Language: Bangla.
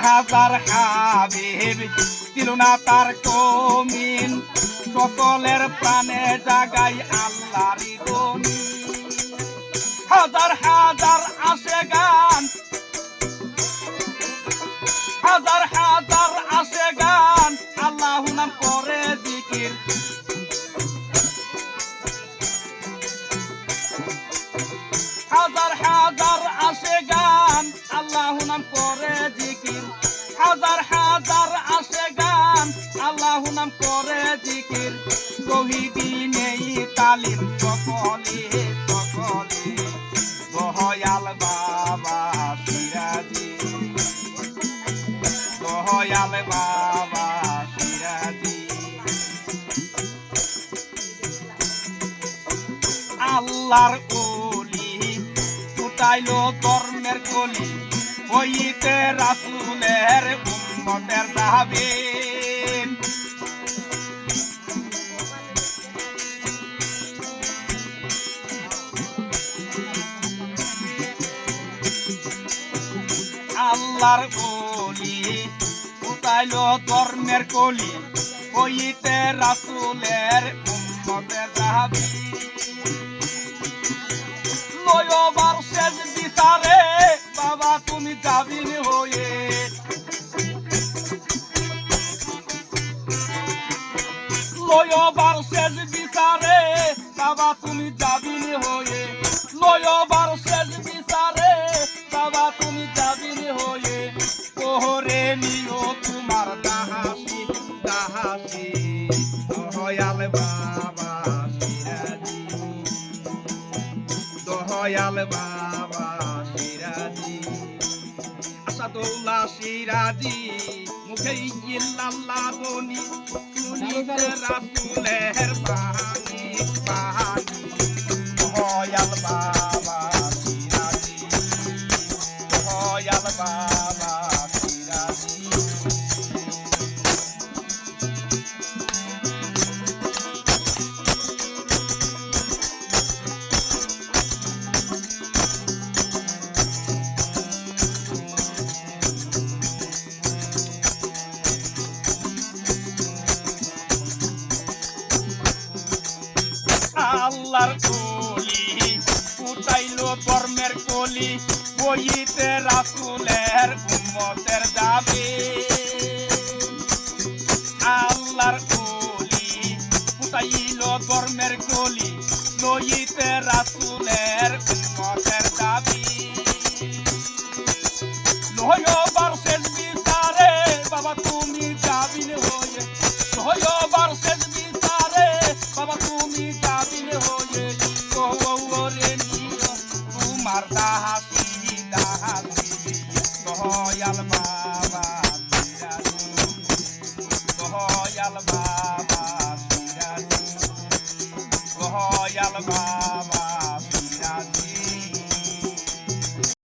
হাজার হাবিব ছিল না তার কমিন, সকলের প্রাণে জাগাই আল্লাহরই দনি। হাজার হাজার আসে গান, হাজার হাজার আসে গান, আল্লাহ নাম করে জিকির। হাজার হাজার আসে গান, আল্লাহ নাম করে জিকির। হাজার হাজার আসে গান, আল্লাহ নাম করে জিকির। তৌহিদি নেই তালিম সকলে সকলে, দয়াল বাবা সিরাজি, দয়াল বাবা সিরাজি। আল্লাহর ওলি ফুটাইলো ধর্মের কলি, হইতে রাসূলের উম্মতের দাবি। আল্লাহর ওলি ফুটাইলো ধর্মের কলি, হইতে রাসূলের উম্মতের দাবি। লয়বার শেষ বিচারে বাবা তুমি জাবিন হয়ে, লয়বার শেষ বিচারে বাবা তুমি জাবিন হয়ে। লয়বার শেষ বিচারে বাবা তুমি জাবিন হয়ে, কোহরে নিও তোমার দাহাসি দাহাসি, দয়াল বাবা সিরাজি, দয়াল বাবা সিরাজি। আসাদুল্লাহ সিরাজি মুখে ইল্লাল্লাহ বনি, শুনিতে রাসূলের বাণী বাণী। দয়াল বাবা সিরাজি, দয়াল বাবা সিরাজি। আল্লাহর কলি ফুটাইলো ধর্মের কলি, হইতে রাসূলের উম্মতের দাবি। আল্লাহর কলি ফুটাইলো ধর্মের কলি, হইতে রাসূলের উম্মতের দাবি। লয়বার শেষ বিচারে বাবা তুমি জাবিন হয়ে, লয়বার শেষ বিচারে বাবা তুমি জাবিন হয়ে, কোহরে নিও তোমার দাহাসি দাহাসি, দয়াল বাবা সিরাজি, দয়াল বাবা সিরাজি, দয়াল বাবা